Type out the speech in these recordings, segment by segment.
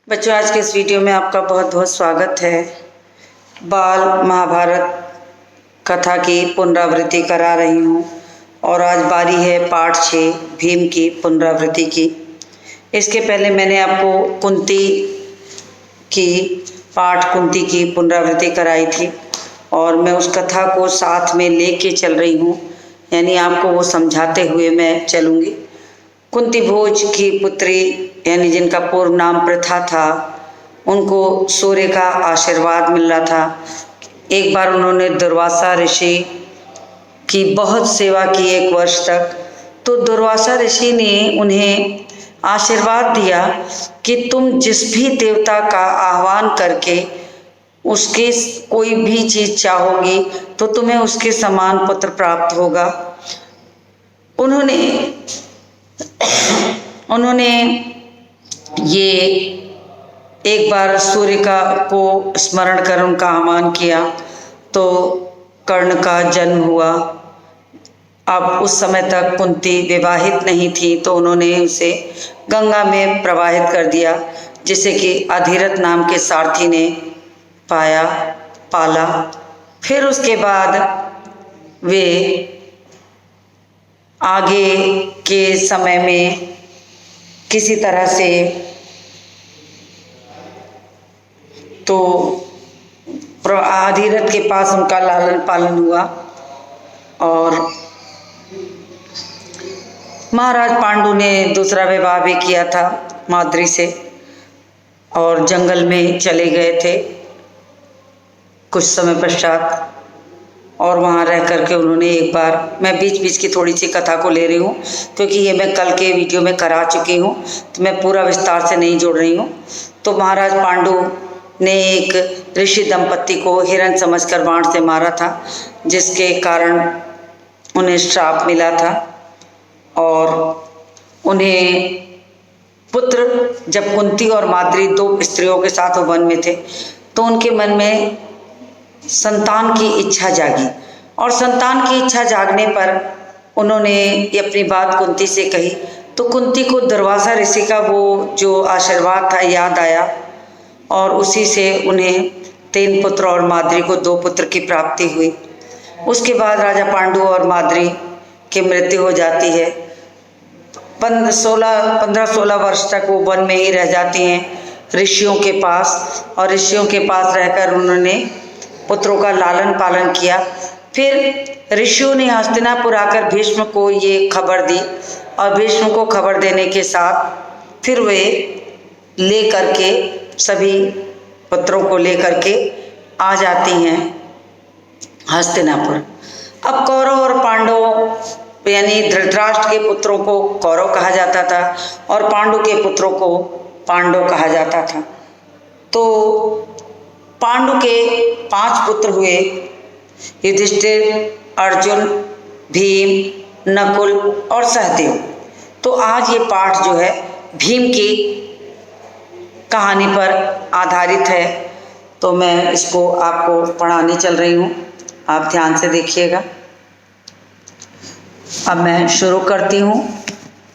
बच्चों, आज के इस वीडियो में आपका बहुत बहुत स्वागत है। बाल महाभारत कथा की पुनरावृत्ति करा रही हूँ और आज बारी है पाठ 6 भीम की पुनरावृत्ति की। इसके पहले मैंने आपको कुंती की पुनरावृत्ति कराई थी और मैं उस कथा को साथ में लेके चल रही हूँ, यानी आपको वो समझाते हुए मैं चलूँगी। कुंती भोज की पुत्री यानी जिनका पूर्व नाम प्रथा था, उनको सूर्य का आशीर्वाद मिल रहा था। एक बार उन्होंने दुर्वासा ऋषि की बहुत सेवा की 1 वर्ष तक। तो दुर्वासा ऋषि ने उन्हें आशीर्वाद दिया कि तुम जिस भी देवता का आह्वान करके उसके कोई भी चीज़ चाहोगी तो तुम्हें उसके समान पुत्र प्राप्त होगा। उन्होंने ये एक बार सूर्य को स्मरण कर उनका आह्वान किया तो कर्ण का जन्म हुआ। अब उस समय तक कुंती विवाहित नहीं थी, तो उन्होंने उसे गंगा में प्रवाहित कर दिया, जिसे कि अधिरथ नाम के सारथी ने पाला। फिर उसके बाद वे आगे के समय में किसी तरह से तो अधिरथ के पास उनका लालन पालन हुआ और महाराज पांडु ने दूसरा विवाह भी किया था माद्री से और जंगल में चले गए थे कुछ समय पश्चात। और वहाँ रह करके उन्होंने एक बार, मैं बीच बीच की थोड़ी सी कथा को ले रही हूँ क्योंकि ये मैं कल के वीडियो में करा चुकी हूँ, तो मैं पूरा विस्तार से नहीं जोड़ रही हूँ। तो महाराज पांडु ने एक ऋषि दंपत्ति को हिरण समझकर बाण से मारा था, जिसके कारण उन्हें श्राप मिला था और उन्हें पुत्र, जब कुंती और माद्री 2 स्त्रियों के साथ वो वन में थे, तो उनके मन में संतान की इच्छा जागी और संतान की इच्छा जागने पर उन्होंने ये अपनी बात कुंती से कही। तो कुंती को दुर्वासा ऋषि का वो जो आशीर्वाद था याद आया और उसी से उन्हें 3 पुत्र और माद्री को 2 पुत्र की प्राप्ति हुई। उसके बाद राजा पांडु और माद्री की मृत्यु हो जाती है। 15-16 वर्ष तक वो वन में ही रह जाती हैं ऋषियों के पास, और ऋषियों के पास रहकर उन्होंने पुत्रों का लालन पालन किया। फिर ऋषियों ने हस्तिनापुर आकर भीष्म को ये खबर दी और भीष्म को खबर देने के साथ फिर वे लेकर के सभी पुत्रों को लेकर के आ जाती हैं हस्तिनापुर। अब कौरव और पांडव यानी धृतराष्ट्र के पुत्रों को कौरव कहा जाता था और पांडु के पुत्रों को पांडव कहा जाता था। तो पांडु के 5 पुत्र हुए, युधिष्ठिर, अर्जुन, भीम, नकुल और सहदेव। तो आज ये पाठ जो है भीम की कहानी पर आधारित है, तो मैं इसको आपको पढ़ाने चल रही हूँ। आप ध्यान से देखिएगा। अब मैं शुरू करती हूँ।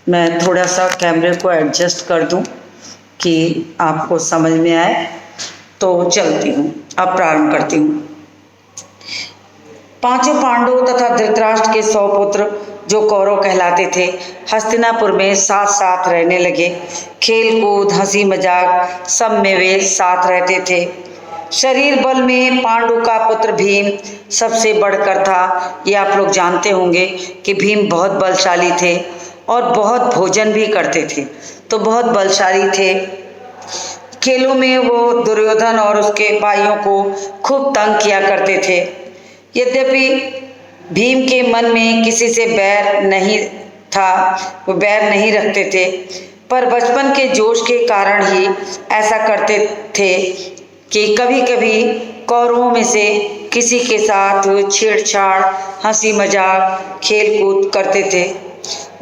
मैं थोड़ा सा कैमरे को एडजस्ट कर दूँ कि आपको समझ में आए, तो चलती हूँ। अब प्रारंभ करती हूँ। 5 पांडव तथा धृतराष्ट्र के 100 पुत्र जो कौरव कहलाते थे, हस्तिनापुर में साथ साथ रहने लगे। खेल कूद, हंसी मजाक सब में वे साथ रहते थे। शरीर बल में पांडु का पुत्र भीम सबसे बढ़कर था। ये आप लोग जानते होंगे कि भीम बहुत बलशाली थे और बहुत भोजन भी करते थे, तो बहुत बलशाली थे। खेलों में वो दुर्योधन और उसके भाइयों को खूब तंग किया करते थे। यद्यपि भीम के मन में किसी से बैर नहीं था, वो बैर नहीं रखते थे, पर बचपन के जोश के कारण ही ऐसा करते थे कि कभी कभी कौरवों में से किसी के साथ छेड़छाड़, हंसी मजाक, खेल कूद करते थे।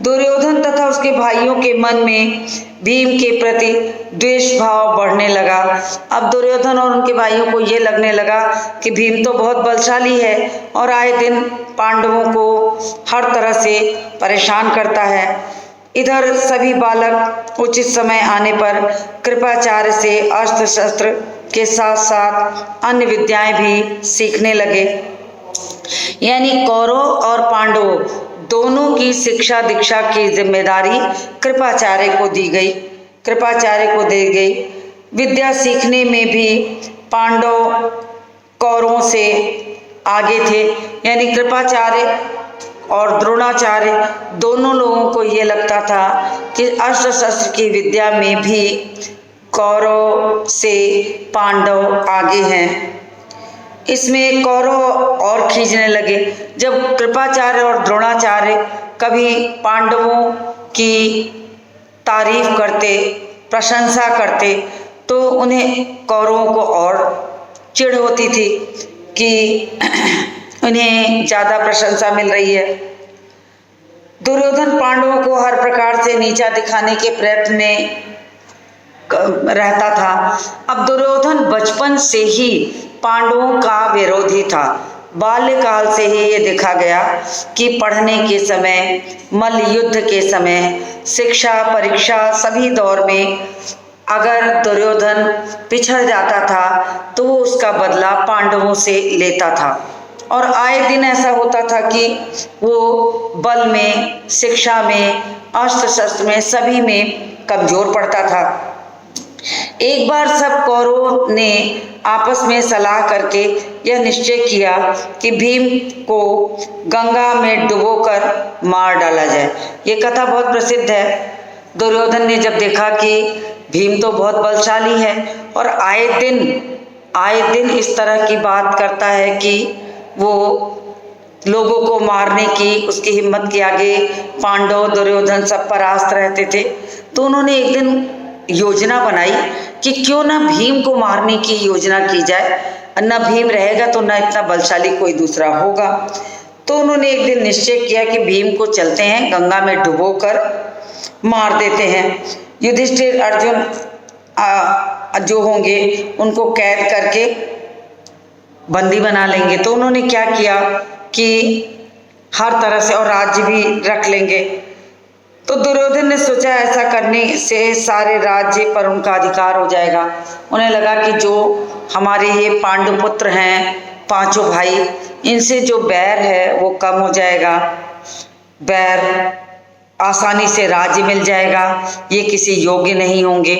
दुर्योधन तथा उसके भाइयों के मन में भीम के प्रति द्वेष भाव बढ़ने लगा। अब दुर्योधन और उनके भाइयों को ये लगने लगा कि भीम तो बहुत बलशाली है और आए दिन पांडवों को हर तरह से परेशान करता है, इधर सभी बालक उचित समय आने पर कृपाचार्य से अस्त्र शस्त्र के साथ साथ अन्य विद्याएं भी सीखने लगे। यानी कौरव और पांडवों दोनों की शिक्षा दीक्षा की जिम्मेदारी कृपाचार्य को दी गई, कृपाचार्य को दी गई। विद्या सीखने में भी पांडव कौरवों से आगे थे। यानी कृपाचार्य और द्रोणाचार्य दोनों लोगों को ये लगता था कि अस्त्र शस्त्र की विद्या में भी कौरव से पांडव आगे हैं। इसमें कौरव और खींचने लगे। जब कृपाचार्य और द्रोणाचार्य कभी पांडवों की तारीफ करते, प्रशंसा करते, तो उन्हें कौरवों को और चिढ़ होती थी कि उन्हें ज़्यादा प्रशंसा मिल रही है। दुर्योधन पांडवों को हर प्रकार से नीचा दिखाने के प्रयत्न में रहता था। अब दुर्योधन बचपन से ही पांडवों का विरोधी था। बाल्यकाल से ही ये देखा गया कि पढ़ने के समय, मल्ल युद्ध के समय, शिक्षा परीक्षा सभी दौर में अगर दुर्योधन पिछड़ जाता था तो वो उसका बदला पांडवों से लेता था। और आए दिन ऐसा होता था कि वो बल में, शिक्षा में, अस्त्र शस्त्र में सभी में कमजोर पड़ता था। एक बार सब कौरवों ने आपस में सलाह करके यह निश्चय किया कि भीम को गंगा में डुबोकर मार डाला जाए। ये कथा बहुत प्रसिद्ध है। दुर्योधन ने जब देखा कि भीम तो बहुत बलशाली है और आए दिन इस तरह की बात करता है कि वो लोगों को मारने की, उसकी हिम्मत के आगे पांडव दुर्योधन सब परास्त रहते थे, तो उन्होंने एक दिन योजना बनाई कि क्यों ना भीम को मारने की योजना की जाए। न भीम रहेगा तो न इतना बलशाली कोई दूसरा होगा। तो उन्होंने एक दिन निश्चय किया कि भीम को चलते हैं गंगा में डुबोकर मार देते हैं। युधिष्ठिर, अर्जुन जो होंगे उनको कैद करके बंदी बना लेंगे। तो उन्होंने क्या किया कि हर तरह से, और राज्य भी रख लेंगे। तो दुर्योधन ने सोचा ऐसा करने से सारे राज्य पर उनका अधिकार हो जाएगा। उन्हें लगा कि जो हमारे ये पांडुपुत्र हैं, पांचों भाई, इनसे जो बैर है वो कम हो जाएगा, बैर आसानी से राज्य मिल जाएगा, ये किसी योग्य नहीं होंगे।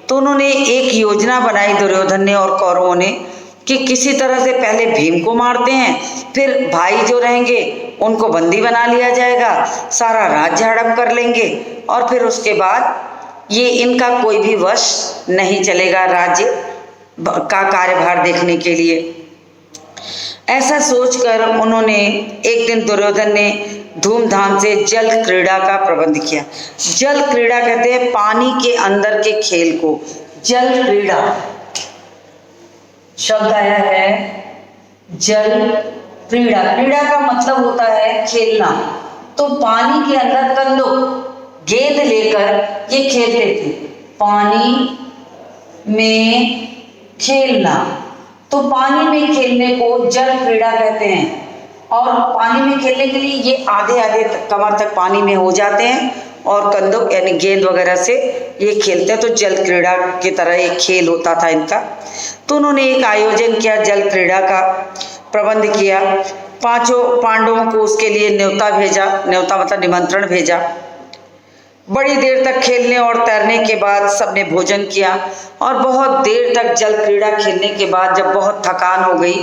तो उन्होंने एक योजना बनाई दुर्योधन ने और कौरवों ने कि किसी तरह से पहले भीम को मारते हैं, फिर भाई जो रहेंगे उनको बंदी बना लिया जाएगा, सारा राज्य हड़प कर लेंगे और फिर उसके बाद ये इनका कोई भी वश नहीं चलेगा राज्य का कार्यभार देखने के लिए। ऐसा सोचकर उन्होंने एक दिन दुर्योधन ने धूमधाम से जल क्रीड़ा का प्रबंध किया। जल क्रीड़ा कहते हैं पानी के अंदर के खेल को। जल क्रीड़ा शब्द आया है जल क्रीड़ा। क्रीड़ा का मतलब होता है खेलना। तो पानी के अंदर कंदो, गेंद लेकर ये खेलते थे, पानी में खेलना। तो पानी में खेलने को जल क्रीड़ा कहते हैं। और पानी में खेलने के लिए ये आधे आधे कमर तक पानी में हो जाते हैं और कंदों यानी गेंद वगैरह से ये खेलते हैं। तो जल क्रीड़ा की तरह एक खेल होता था इनका। तो उन्होंने एक आयोजन किया, जल क्रीड़ा का प्रबंध किया। पांचों पांडवों को उसके लिए न्योता भेजा, न्योता मतलब निमंत्रण भेजा। बड़ी देर तक खेलने और तैरने के बाद सबने भोजन किया और बहुत देर तक जल क्रीड़ा खेलने के बाद जब बहुत थकान हो गई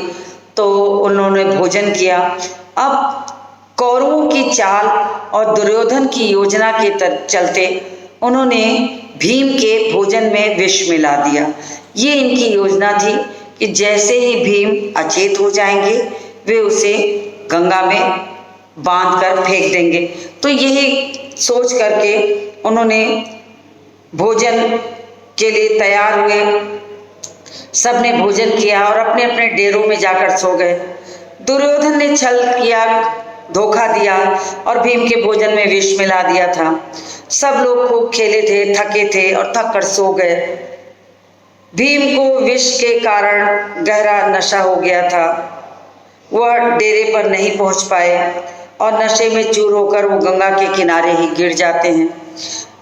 तो उन्होंने भोजन किया। अब कौरवों की चाल और दुर्योधन की योजना के चलते उन्होंने भीम के भोजन में विष मिला दिया। ये इनकी योजना थी कि जैसे ही भीम अचेत हो जाएंगे वे उसे गंगा में बांध कर फेंक देंगे। तो यही सोच करके उन्होंने भोजन के लिए तैयार हुए। सबने भोजन किया और अपने अपने डेरों में जाकर सो गए। दुर्योधन ने छल किया, धोखा दिया और भीम के भोजन में विष मिला दिया था। सब लोग खूब खेले थे, थके थे और थक कर सो गए। भीम को विष के कारण गहरा नशा हो गया था। वह डेरे पर नहीं पहुंच पाए। और नशे में चूर होकर वो गंगा के किनारे ही गिर जाते हैं।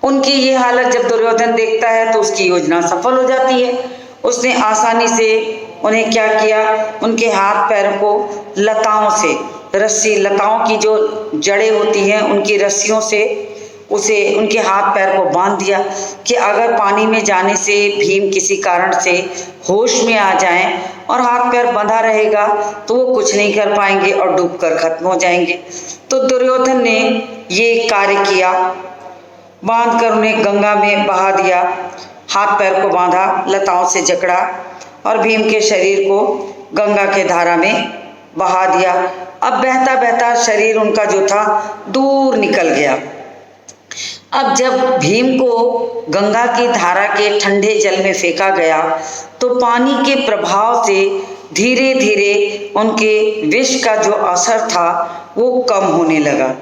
उनकी ये हालत जब दुर्योधन देखता है तो उसकी योजना सफल हो जाती है। उसने आसानी से उन्हें क्या किया, उनके हाथ पैरों को लताओं से, रस्सी, लताओं की जो जड़ें होती हैं उनकी रस्सियों से उसे उनके हाथ पैर को बांध दिया कि अगर पानी में जाने से भीम किसी कारण से होश में आ जाएं और हाथ पैर बंधा रहेगा तो वो कुछ नहीं कर पाएंगे और डूबकर खत्म हो जाएंगे। तो दुर्योधन ने ये कार्य किया, बांधकर उन्हें गंगा में बहा दिया, हाथ पैर को बांधा, लताओं से जकड़ा और भीम के शरीर को गंगा के धारा में बहा दिया। अब बहता बहता शरीर उनका जो था दूर निकल गया। अब जब भीम को गंगा की धारा के ठंडे जल में फेंका गया तो पानी के प्रभाव से धीरे धीरे उनके विष का जो असर था वो कम होने लगा।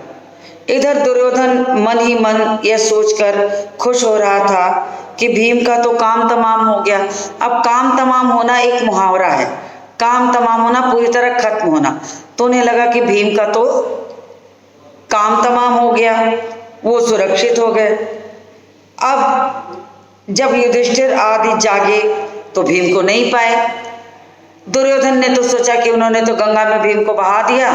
इधर दुर्योधन मन ही मन यह सोचकर खुश हो रहा था कि भीम का तो काम तमाम हो गया। अब काम तमाम होना एक मुहावरा है, काम तमाम होना पूरी तरह खत्म होना। तो उन्हें लगा कि भीम का तो काम तमाम हो गया, वो सुरक्षित हो गए। अब जब युधिष्ठिर आदि जागे तो भीम को नहीं पाए। दुर्योधन ने तो सोचा कि उन्होंने तो गंगा में भीम को बहा दिया,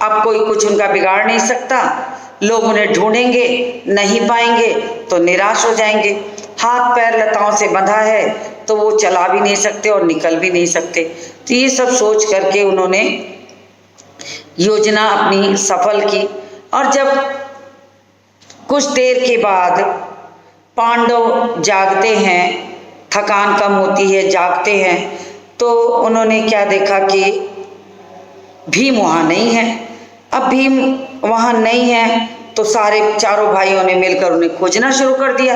अब कोई कुछ उनका बिगाड़ नहीं सकता, लोग उन्हें ढूंढेंगे, नहीं पाएंगे तो निराश हो जाएंगे। हाथ पैर लताओं से बंधा है तो वो चला भी नहीं सकते और निकल भी नहीं सकते। तो ये सब सोच करके उन्होंने योजना अपनी सफल की। और जब कुछ देर के बाद पांडव जागते हैं, थकान कम होती है, जागते हैं, तो उन्होंने क्या देखा कि भीम वहाँ नहीं है। अब भीम वहाँ नहीं है तो सारे चारों भाइयों ने मिलकर उन्हें खोजना शुरू कर दिया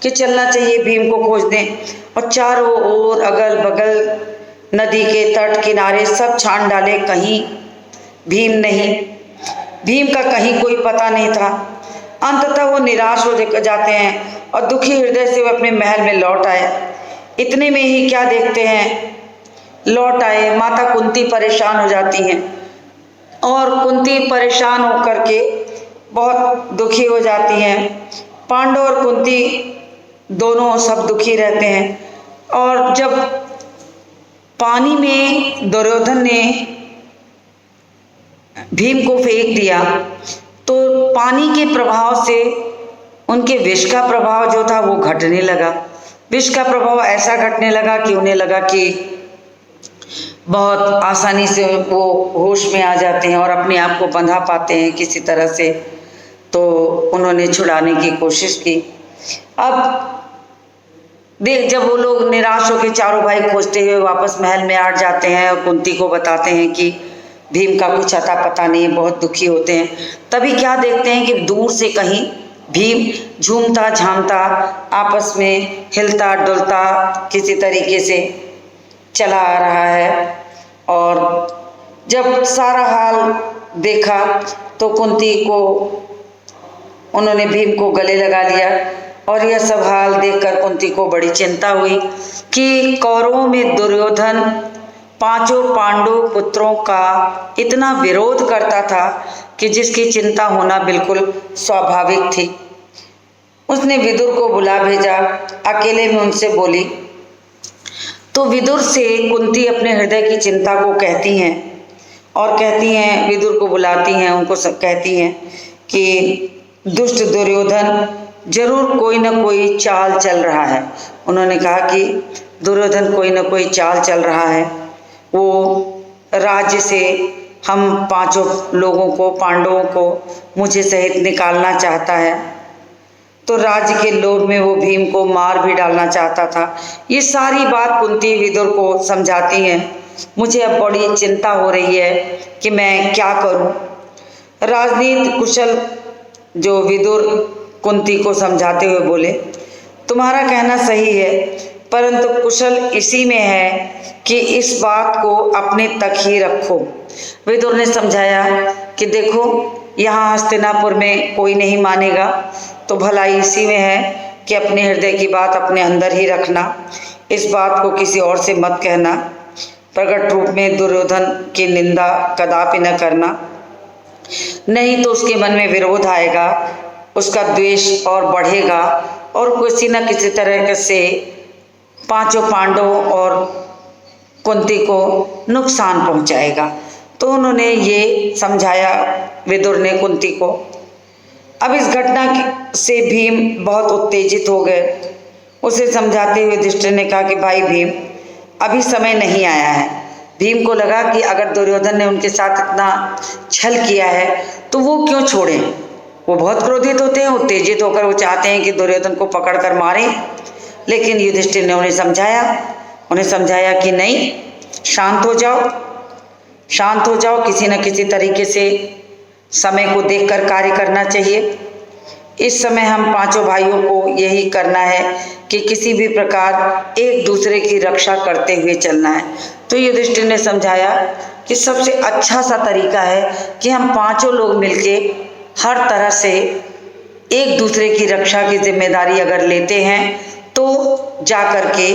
कि चलना चाहिए भीम को खोजने। और चारों ओर अगल बगल नदी के तट किनारे सब छान डाले, कहीं भीम नहीं, भीम का कहीं कोई पता नहीं था। अंततः वो निराश हो जाते हैं और दुखी हृदय से वे अपने महल में लौट आए। इतने में ही क्या देखते हैं, लौट आए, माता कुंती परेशान हो जाती हैं और कुंती परेशान होकर के बहुत दुखी हो जाती हैं। पांडव और कुंती दोनों सब दुखी रहते हैं। और जब पानी में दुर्योधन ने भीम को फेंक दिया तो पानी के प्रभाव से उनके विष का प्रभाव जो था वो घटने लगा। विष का प्रभाव ऐसा घटने लगा कि उन्हें लगा कि बहुत आसानी से वो होश में आ जाते हैं और अपने आप को बंधा पाते हैं किसी तरह से। तो उन्होंने छुड़ाने की कोशिश की। अब देख, जब वो लोग निराश होकर चारों भाई खोजते हुए वापस महल में आ जाते हैं और कुंती को बताते हैं कि भीम का कुछ अता पता नहीं है, बहुत दुखी होते हैं। तभी क्या देखते हैं कि दूर से कहीं भीम झूमता झामता आपस में हिलता डुलता किसी तरीके से चला आ रहा है। और जब सारा हाल देखा तो कुंती को उन्होंने भीम को गले लगा लिया। और यह सब हाल देखकर कुंती को बड़ी चिंता हुई कि कौरवों में दुर्योधन पांचों पांडु पुत्रों का इतना विरोध करता था कि जिसकी चिंता होना बिल्कुल स्वाभाविक थी। उसने विदुर को बुला भेजा, अकेले में उनसे बोली। तो विदुर से कुंती अपने हृदय की चिंता को कहती हैं और कहती हैं, विदुर को बुलाती हैं, उनको सब कहती हैं कि दुष्ट दुर्योधन जरूर कोई ना कोई चाल चल रहा है। उन्होंने कहा कि दुर्योधन कोई ना कोई चाल चल रहा है, वो राज्य से हम पांचों लोगों को, पांडवों को मुझे सहित निकालना चाहता है। तो राज्य के लोभ में वो भीम को मार भी डालना चाहता था। ये सारी बात कुंती विदुर को समझाती हैं। मुझे अब बड़ी चिंता हो रही है कि मैं क्या करूं। राजनीति कुशल जो विदुर कुंती को समझाते हुए बोले, तुम्हारा कहना सही है, परंतु कुशल इसी में है कि इस बात को अपने तक ही रखो। विदुर ने समझाया कि देखो, यहाँ हस्तिनापुर में कोई नहीं मानेगा, तो भलाई इसी में है कि अपने हृदय की बात अपने अंदर ही रखना, इस बात को किसी और से मत कहना, प्रकट रूप में दुर्योधन की निंदा कदापि न करना। नहीं तो उसके मन में विरोध आएगा, उसका द्वेष और बढ़ेगा और किसी न किसी तरह से पांचों पांडवों और कुंती को नुकसान पहुंचाएगा। तो उन्होंने ये समझाया विदुर ने कुंती को। अब इस घटना से भीम बहुत उत्तेजित हो गए। उसे समझाते हुए युधिष्ठिर ने कहा कि भाई भीम, अभी समय नहीं आया है। भीम को लगा कि अगर दुर्योधन ने उनके साथ इतना छल किया है तो वो क्यों छोड़ें। वो बहुत क्रोधित होते हैं, उत्तेजित होकर वो चाहते हैं कि दुर्योधन को पकड़कर मारें। लेकिन युधिष्ठिर ने उन्हें समझाया कि नहीं, शांत हो जाओ, किसी न किसी तरीके से समय को देखकर कार्य करना चाहिए। इस समय हम पांचों भाइयों को यही करना है कि किसी भी प्रकार एक दूसरे की रक्षा करते हुए चलना है। तो युधिष्ठिर ने समझाया कि सबसे अच्छा सा तरीका है कि हम पांचों लोग मिलके हर तरह से एक दूसरे की रक्षा की जिम्मेदारी अगर लेते हैं तो जाकर के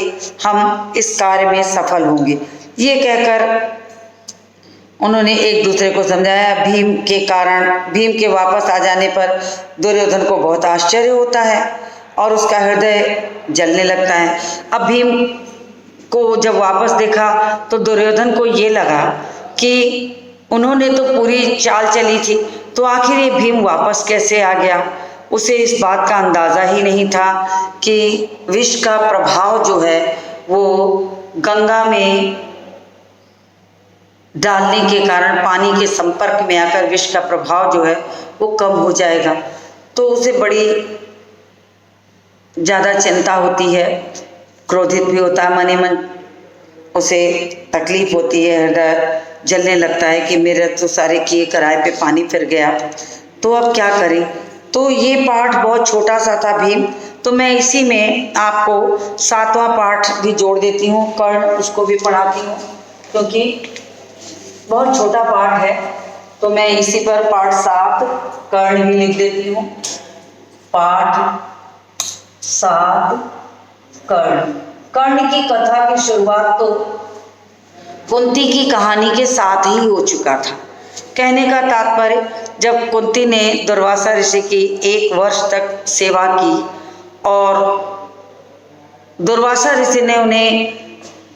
हम इस कार्य में सफल होंगे। ये कहकर उन्होंने एक दूसरे को समझाया। भीम के वापस आ जाने पर दुर्योधन को बहुत आश्चर्य होता है और उसका हृदय जलने लगता है। अब भीम को जब वापस देखा तो दुर्योधन को ये लगा कि उन्होंने तो पूरी चाल चली थी, तो आखिर ये भीम वापस कैसे आ गया। उसे इस बात का अंदाज़ा ही नहीं था कि विष का प्रभाव जो है वो गंगा में डालने के कारण पानी के संपर्क में आकर विष का प्रभाव जो है वो कम हो जाएगा। तो उसे बड़ी ज़्यादा चिंता होती है, क्रोधित भी होता है, मन ही मन उसे तकलीफ होती है, हृदय जलने लगता है कि मेरे तो सारे किए कराए पे पानी फिर गया, तो अब क्या करें। तो ये पाठ बहुत छोटा सा था भीम, तो मैं इसी में आपको 7वां पाठ भी जोड़ देती हूँ, कर्ण उसको भी पढ़ाती हूँ क्योंकि बहुत छोटा पाठ है। तो मैं इसी पर पाठ 7 कर्ण भी लिख देती हूँ। पाठ 7 कर्ण की कथा की शुरुआत तो कुंती की कहानी के साथ ही हो चुका था। कहने का तात्पर्य, जब कुंती ने दुर्वासा ऋषि की 1 वर्ष तक सेवा की और दुर्वासा ऋषि ने उन्हें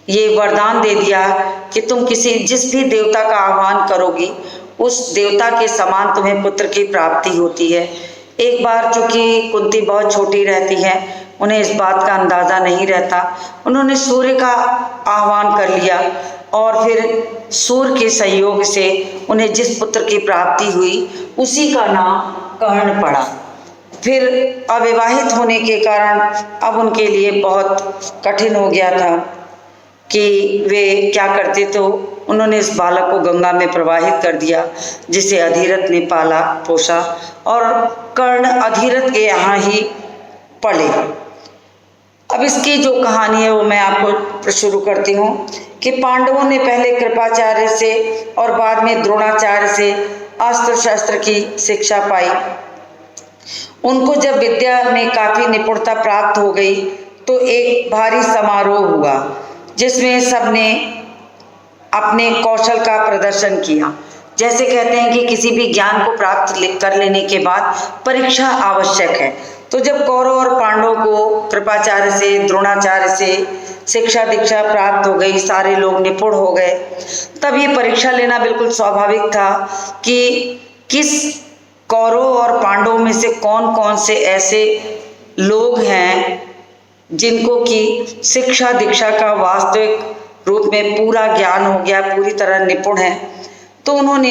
ये वरदान दे दिया कि तुम जिस भी देवता का आह्वान करोगी उस देवता के समान तुम्हें पुत्र की प्राप्ति होती है। एक बार चूंकि कुंती बहुत छोटी रहती है, उन्हें इस बात का अंदाज़ा नहीं रहता, उन्होंने सूर्य का आह्वान कर लिया और फिर सूर्य के संयोग से उन्हें जिस पुत्र की प्राप्ति हुई उसी का नाम कर्ण पड़ा। फिर अविवाहित होने के कारण अब उनके लिए बहुत कठिन हो गया था कि वे क्या करते, तो उन्होंने इस बालक को गंगा में प्रवाहित कर दिया जिसे अधिरथ ने पाला पोसा और कर्ण अधिरथ के यहाँ ही पले। अब इसकी जो कहानी है वो मैं आपको शुरू करती हूँ कि पांडवों ने पहले कृपाचार्य से और बाद में द्रोणाचार्य से अस्त्र शस्त्र की शिक्षा पाई। उनको जब विद्या में काफ़ी निपुणता प्राप्त हो गई तो एक भारी समारोह हुआ जिसमें सबने अपने कौशल का प्रदर्शन किया। जैसे कहते हैं कि किसी भी ज्ञान को प्राप्त कर लेने के बाद परीक्षा आवश्यक है, तो जब कौरव और पांडवों को कृपाचार्य से द्रोणाचार्य से शिक्षा दीक्षा प्राप्त हो गई, सारे लोग निपुण हो गए, तब ये परीक्षा लेना बिल्कुल स्वाभाविक था कि किस कौरव और पांडवों में से कौन कौन से ऐसे लोग हैं जिनको कि शिक्षा दीक्षा का वास्तविक रूप में पूरा ज्ञान हो गया, पूरी तरह निपुण है। तो उन्होंने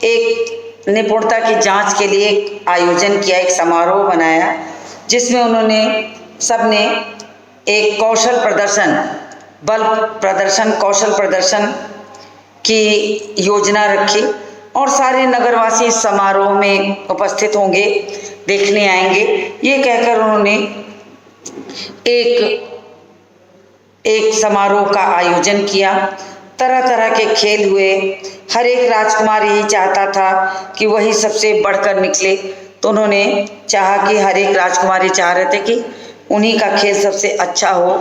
एक निपुणता की जांच के लिए एक आयोजन किया, एक समारोह बनाया जिसमें उन्होंने सबने एक कौशल प्रदर्शन, बल प्रदर्शन, कौशल प्रदर्शन की योजना रखी और सारे नगरवासी इस समारोह में उपस्थित होंगे, देखने आएंगे। ये कहकर उन्होंने एक समारोह का आयोजन किया। तरह तरह के खेल हुए। हर एक राजकुमार यही चाहता था कि वही सबसे बढ़कर निकले, तो उन्होंने चाहा कि हर एक राजकुमारी चाह रहे थे कि उन्हीं का खेल सबसे अच्छा हो,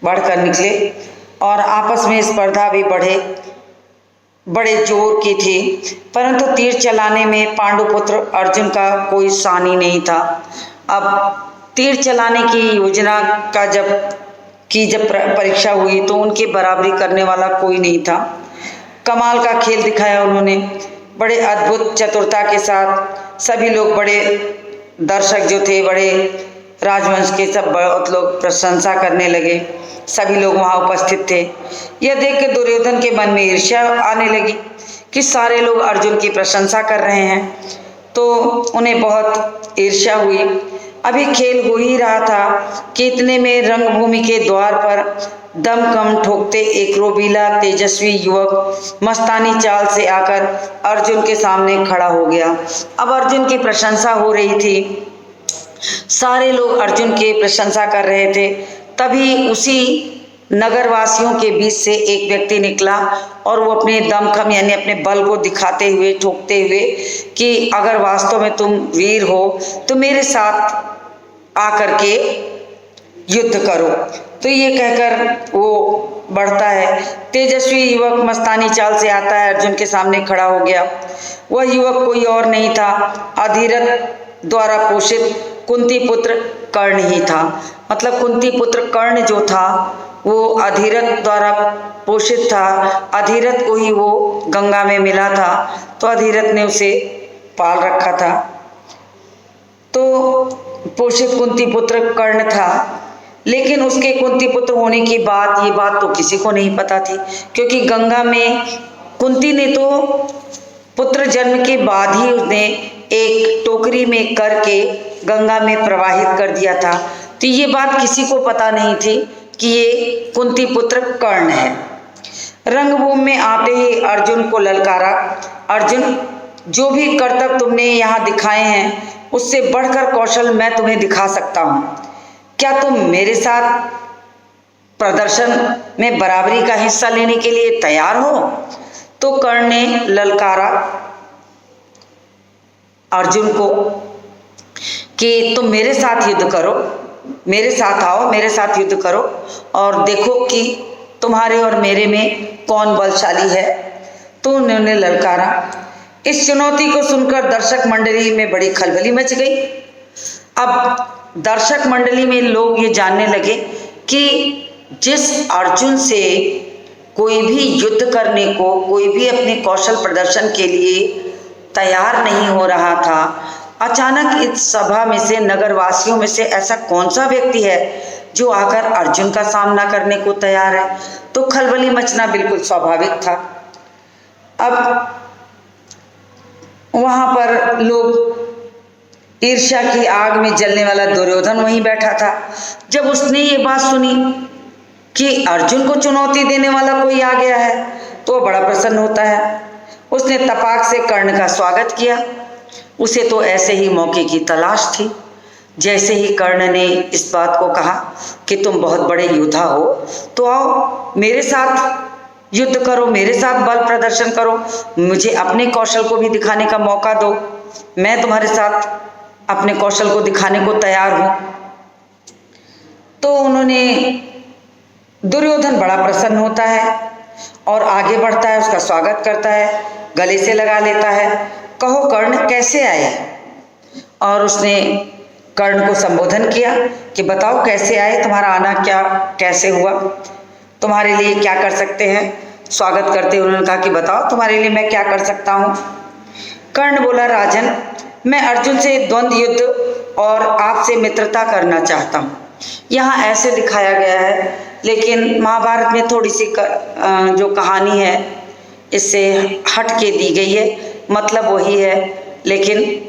बढ़कर निकले और आपस में स्पर्धा भी बढ़े। बड़े जोर की थी, परंतु तीर चलाने में पांडुपुत्र अर्जुन का कोई सानी नहीं था। अब तीर चलाने की योजना का जब परीक्षा हुई तो उनकी बराबरी करने वाला कोई नहीं था। कमाल का खेल दिखाया उन्होंने, बड़े अद्भुत चतुरता के साथ। सभी लोग, बड़े दर्शक जो थे, बड़े राजवंश के सब बहुत लोग प्रशंसा करने लगे। सभी लोग वहाँ उपस्थित थे। यह देख के दुर्योधन के मन में ईर्ष्या आने लगी कि सारे लोग अर्जुन की प्रशंसा कर रहे हैं, तो उन्हें बहुत ईर्ष्या हुई। अभी खेल हो ही रहा था कि इतने में रंगभूमि के द्वार पर दमखम ठोकते एक रोबीला तेजस्वी युवक मस्तानी चाल से आकर अर्जुन के सामने खड़ा हो गया। अब अर्जुन की प्रशंसा हो रही थी, सारे लोग अर्जुन की प्रशंसा कर रहे थे। तभी उसी नगरवासियों के बीच से एक व्यक्ति निकला और वो अपने दमखम यानी अपने बल को दिखाते हुए, ठोकते हुए कि अगर वास्तव में तुम वीर हो तो मेरे साथ आकर के युद्ध करो। तो ये कहकर वो बढ़ता है। तेजस्वी युवक मस्तानी चाल से आता है, अर्जुन के सामने खड़ा हो गया। वह युवक कोई और नहीं था, अधिरथ द्वारा पोषित कुंती पुत्र कर्ण ही था। मतलब कुंती पुत्र कर्ण जो था वो अधिरथ द्वारा पोषित था। अधिरथ को ही वो गंगा में मिला था, तो अधिरथ ने उसे पाल रखा था। तो पोषित कुंती पुत्र कर्ण था, लेकिन उसके कुंती पुत्र होने की बात, ये बात तो किसी को नहीं पता थी, क्योंकि गंगा में कुंती ने तो पुत्र जन्म के बाद ही उसने एक टोकरी में करके गंगा में प्रवाहित कर दिया था। तो ये बात किसी को पता नहीं थी कि ये कुंती पुत्र कर्ण है। रंगभूमि में आते ही अर्जुन को ललकारा, अर्जुन जो भी करतब तुमने यहाँ दिखाए हैं उससे बढ़कर कौशल मैं तुम्हें दिखा सकता हूँ। क्या तुम मेरे साथ प्रदर्शन में बराबरी का हिस्सा लेने के लिए तैयार हो? तो कर्ण ने ललकारा अर्जुन को कि तुम मेरे साथ युद्ध करो, मेरे साथ आओ, मेरे साथ युद्ध करो और देखो कि तुम्हारे और मेरे में कौन बलशाली है। तो उन्होंने ललकारा। इस चुनौती को सुनकर दर्शक मंडली में बड़ी खलबली मच गई। अब दर्शक मंडली में लोग ये जानने लगे कि जिस अर्जुन से कोई भी युद्ध करने को, कोई भी अपने कौशल प्रदर्शन के लिए तैयार नहीं हो रहा था, अचानक इस सभा में से, नगरवासियों में से ऐसा कौन सा व्यक्ति है जो आकर अर्जुन का सामना करने को तैयार है। तो खलबली मचना बिल्कुल स्वाभाविक था। अब वहां पर लोग, ईर्ष्या की आग में जलने वाला दुर्योधन वहीं बैठा था। जब उसने ये बात सुनी कि अर्जुन को चुनौती देने वाला कोई आ गया है तो बड़ा प्रसन्न होता है। उसने तपाक से कर्ण का स्वागत किया। उसे तो ऐसे ही मौके की तलाश थी। जैसे ही कर्ण ने इस बात को कहा कि तुम बहुत बड़े योद्धा हो, तो आओ मेरे साथ युद्ध करो, मेरे साथ बल प्रदर्शन करो, मुझे अपने कौशल को भी दिखाने का मौका दो, मैं तुम्हारे साथ अपने कौशल को दिखाने को तैयार हूं। तो उन्होंने, दुर्योधन बड़ा प्रसन्न होता है और आगे बढ़ता है, उसका स्वागत करता है, गले से लगा लेता है। कहो कर्ण, कैसे आए? और उसने कर्ण को संबोधन किया कि बताओ कैसे आए, तुम्हारा आना क्या, कैसे हुआ, तुम्हारे लिए क्या कर सकते हैं। स्वागत करते हुए उन्होंने कहा कि बताओ तुम्हारे लिए मैं क्या कर सकता हूँ। कर्ण बोला, राजन, मैं अर्जुन से द्वंद्व युद्ध और आपसे मित्रता करना चाहता हूँ। यहाँ ऐसे दिखाया गया है, लेकिन महाभारत में थोड़ी सी जो कहानी है इससे हट के दी गई है। मतलब वही है, लेकिन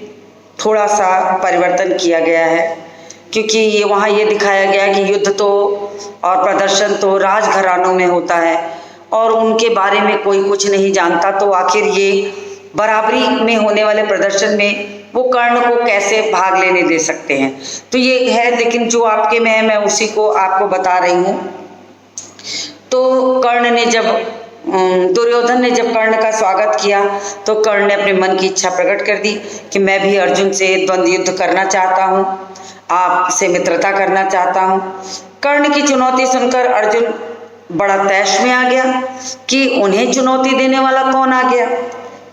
थोड़ा सा परिवर्तन किया गया है, क्योंकि ये वहाँ ये दिखाया गया कि युद्ध तो और प्रदर्शन तो राजघरानों में होता है और उनके बारे में कोई कुछ नहीं जानता। तो आखिर ये बराबरी में होने वाले प्रदर्शन में वो कर्ण को कैसे भाग लेने दे सकते हैं। तो ये है, लेकिन जो आपके में है मैं उसी को आपको बता रही हूँ। तो कर्ण ने जब, दुर्योधन ने जब कर्ण का स्वागत किया तो कर्ण ने अपने मन की इच्छा प्रकट कर दी कि मैं भी अर्जुन से द्वंद्व युद्ध करना चाहता हूँ, आपसे मित्रता करना चाहता हूँ। कर्ण की चुनौती सुनकर अर्जुन बड़ा तैश में आ गया कि उन्हें चुनौती देने वाला कौन आ गया।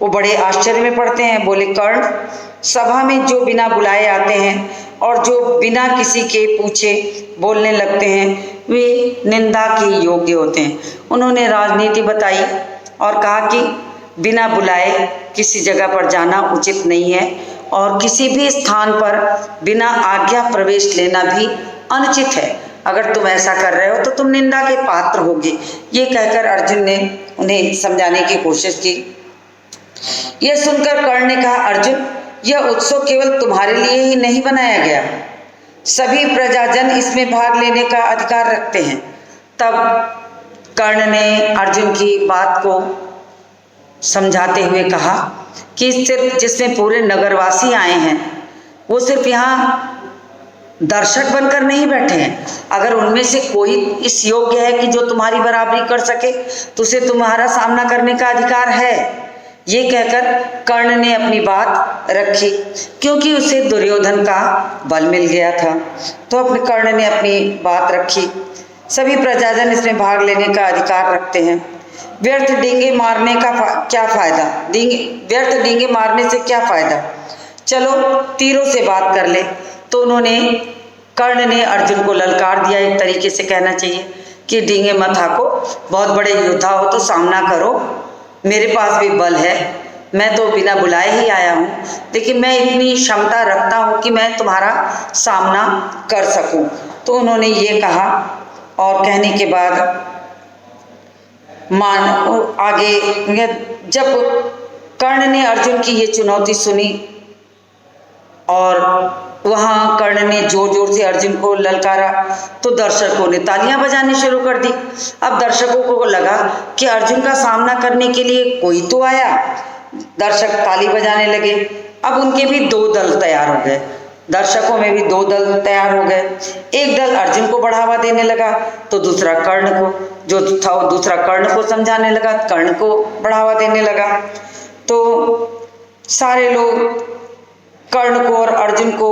वो बड़े आश्चर्य में पड़ते हैं। बोले, कर्ण, सभा में जो बिना बुलाए आते हैं और जो बिना किसी के पूछे बोलने लगते हैं वे निंदा के योग्य होते हैं। उन्होंने राजनीति बताई और कहा कि बिना बुलाए किसी जगह पर जाना उचित नहीं है और किसी भी स्थान पर बिना आज्ञा प्रवेश लेना भी अनुचित है। अगर तुम ऐसा कर रहे हो तो तुम निंदा के पात्र होगे। ये कहकर अर्जुन ने उन्हें समझाने की कोशिश की। यह सुनकर कर्ण ने कहा, अर्जुन, यह उत्सव केवल तुम्हारे लिए ही नहीं बनाया गया, सभी प्रजाजन इसमें भाग लेने का अधिकार रखते हैं। तब कर्ण ने अर्जुन की बात को समझाते हुए कहा कि सिर्फ जिसमें पूरे नगरवासी आए हैं वो सिर्फ यहाँ दर्शक बनकर नहीं बैठे हैं। अगर उनमें से कोई इस योग्य है कि जो तुम्हारी बराबरी कर सके तो उसे तुम्हारा सामना करने का अधिकार है। ये कहकर कर्ण ने अपनी बात रखी, क्योंकि उसे दुर्योधन का बल मिल गया था। तो अपने कर्ण ने अपनी बात रखी। सभी प्रजाजन इसमें भाग लेने का अधिकार रखते हैं। व्यर्थ डींगे मारने का क्या फायदा, व्यर्थ डींगे मारने से क्या फायदा, चलो तीरों से बात कर ले। तो उन्होंने, कर्ण ने अर्जुन को ललकार दिया। एक तरीके से कहना चाहिए कि डींगे मत हाको, बहुत बड़े योद्धा हो तो सामना करो, मेरे पास भी बल है, मैं तो बिना बुलाए ही आया हूँ, लेकिन मैं इतनी क्षमता रखता हूँ कि मैं तुम्हारा सामना कर सकूँ। तो उन्होंने ये कहा और कहने के बाद आगे जब कर्ण ने अर्जुन की ये चुनौती सुनी और वहाँ कर्ण ने जोर जोर से अर्जुन को ललकारा तो दर्शकों ने तालियां बजानी शुरू कर दी। अब दर्शकों को लगा कि अर्जुन का सामना करने के लिए कोई तो आया। दर्शक ताली बजाने लगे। अब उनके भी दो दल तैयार हो गए, दर्शकों में भी दो दल तैयार हो गए। एक दल अर्जुन को बढ़ावा देने लगा तो दूसरा कर्ण को, जो था वो दूसरा कर्ण को समझाने लगा, कर्ण को बढ़ावा देने लगा। तो सारे लोग कर्ण को और अर्जुन को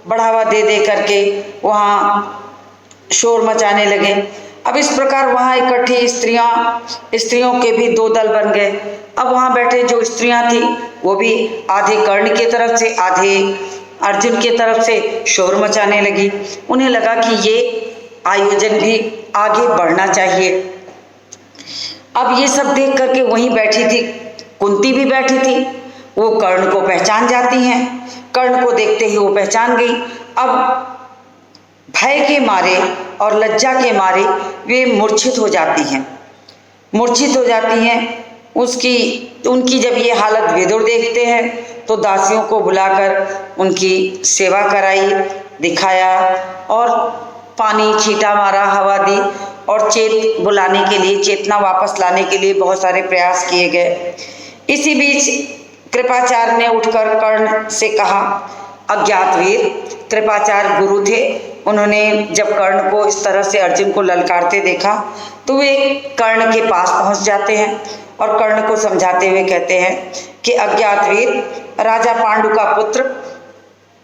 बढ़ावा दे दे करके वहाँ शोर मचाने लगे। अब इस प्रकार वहाँ इकट्ठी स्त्रियों के भी दो दल बन गए। अब वहाँ बैठे जो स्त्रियां थी वो भी आधे कर्ण की तरफ से आधे अर्जुन की तरफ से शोर मचाने लगी। उन्हें लगा कि ये आयोजन भी आगे बढ़ना चाहिए। अब ये सब देख करके वहीं बैठी थी कुंती भी बैठी थी। वो कर्ण को पहचान जाती हैं। कर्ण को देखते ही वो पहचान गई। अब भय के मारे और लज्जा के मारे वे मूर्छित हो जाती हैं। उनकी जब ये हालत विदुर देखते हैं तो दासियों को बुलाकर उनकी सेवा कराई, दिखाया और पानी छींटा मारा, हवा दी और बुलाने के लिए, चेतना वापस लाने के लिए बहुत सारे प्रयास किए गए। इसी बीच कृपाचार्य ने उठकर कर्ण से कहा, अज्ञात वीर, कृपाचार्य गुरु थे, उन्होंने जब कर्ण को इस तरह से अर्जुन को ललकारते देखा तो वे कर्ण के पास पहुंच जाते हैं और कर्ण को समझाते हुए कहते हैं कि अज्ञात वीर, राजा पांडु का पुत्र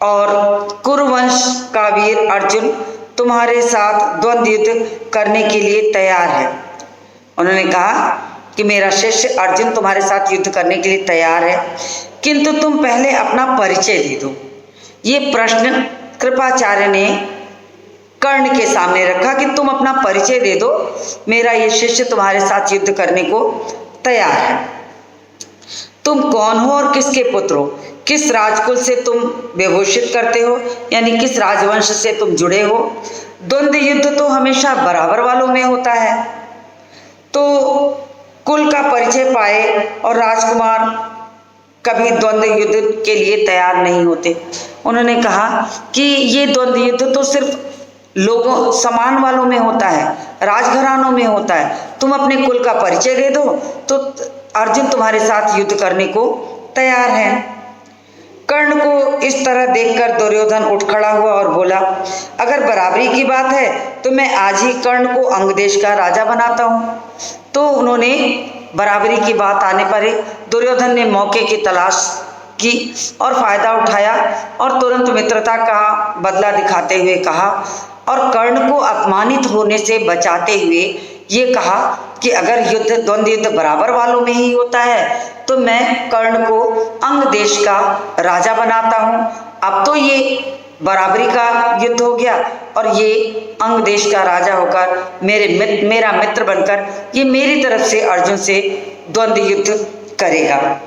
और कुरुवंश का वीर अर्जुन तुम्हारे साथ द्वंद्व युद्ध करने के लिए तैयार है। उन्होंने कहा कि मेरा शिष्य अर्जुन तुम्हारे साथ युद्ध करने के लिए तैयार है, किंतु तुम पहले अपना परिचय दे दो। ये प्रश्न कृपाचार्य ने कर्ण के सामने रखा कि तुम अपना परिचय दे दो, मेरा ये शिष्य तुम्हारे साथ युद्ध करने को तैयार है। तुम कौन हो और किसके पुत्र हो, किस राजकुल से तुम विभूषित करते हो, यानी किस राजवंश से तुम जुड़े हो। द्वंद्व युद्ध तो हमेशा बराबर वालों में होता है। तो कुल का परिचय पाए और राजकुमार कभी द्वंद्व युद्ध के लिए तैयार नहीं होते। उन्होंने कहा कि ये द्वंद्व युद्ध तो सिर्फ लोगों समान वालों में होता है, राजघरानों में होता है। तुम अपने कुल का परिचय दे दो तो अर्जुन तुम्हारे साथ युद्ध करने को तैयार है। कर्ण को इस तरह देखकर दुर्योधन उठ खड़ा हुआ और बोला, अगर बराबरी की बात है तो मैं आज ही कर्ण को अंग देश का राजा बनाता हूँ। तो उन्होंने बराबरी की बात आने पर दुर्योधन ने मौके की तलाश की और फायदा उठाया और तुरंत मित्रता का बदला दिखाते हुए कहा और कर्ण को अपमानित होने से बचाते हुए ये कहा कि अगर द्वंद्व युद्ध बराबर वालों में ही होता है तो मैं कर्ण को अंग देश का राजा बनाता हूँ। अब तो ये बराबरी का युद्ध हो गया और ये अंग देश का राजा होकर मेरा मित्र बनकर ये मेरी तरफ से अर्जुन से द्वंद्व युद्ध करेगा।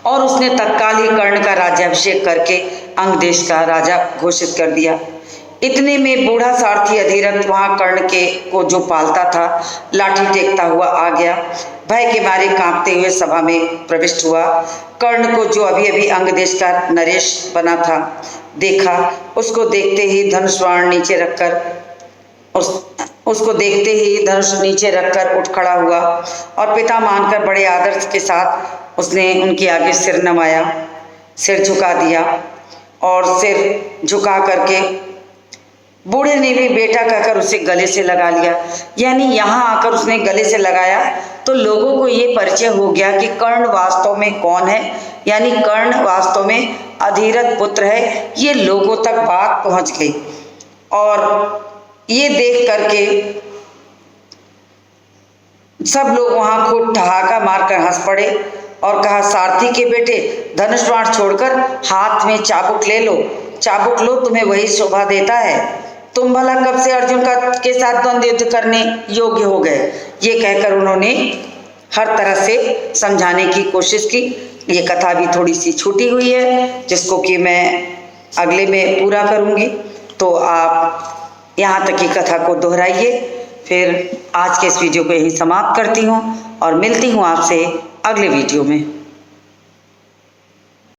और उसने तत्काल ही कर्ण का राज्याभिषेक करके अंग देश का राजा घोषित कर दिया। इतने में बूढ़ा सारथी अधिरथ वहां कर्ण को जो पालता था लाठी टेकता हुआ आ गया। भय के मारे कांपते हुए सभा में प्रविष्ट हुआ। कर्ण को जो अभी अभी अंग देश का नरेश बना था देखा। उसको देखते ही धनुष नीचे रखकर उठ खड़ा हुआ और पिता मानकर बड़े आदर के साथ उसने उनके आगे सिर नवाया, सिर झुका दिया और सिर झुका करके बूढ़े ने भी बेटा कहकर उसे गले से लगा लिया। यानी यहाँ आकर उसने गले से लगाया तो लोगों को ये परिचय हो गया कि कर्ण वास्तव में कौन है, यानी कर्ण वास्तव में अधिरथ पुत्र है। ये लोगों तक बात पहुंच गई और ये देख करके सब लोग वहां खूब ठहाका मारकर हंस पड़े और कहा, सारथी के बेटे धनुष बाण छोड़कर हाथ में चाबुक ले लो, चाबुक लो, तुम्हें वही शोभा देता है। तुम भला कब से अर्जुन के साथ द्वंद्व युद्ध करने योग्य हो गए। ये कहकर उन्होंने हर तरह से समझाने की कोशिश की। ये कथा भी थोड़ी सी छूटी हुई है जिसको कि मैं अगले में पूरा करूंगी, तो आप यहाँ तक की कथा को दोहराइए। फिर आज के इस वीडियो को यहीं समाप्त करती हूँ और मिलती हूँ आपसे अगले वीडियो में।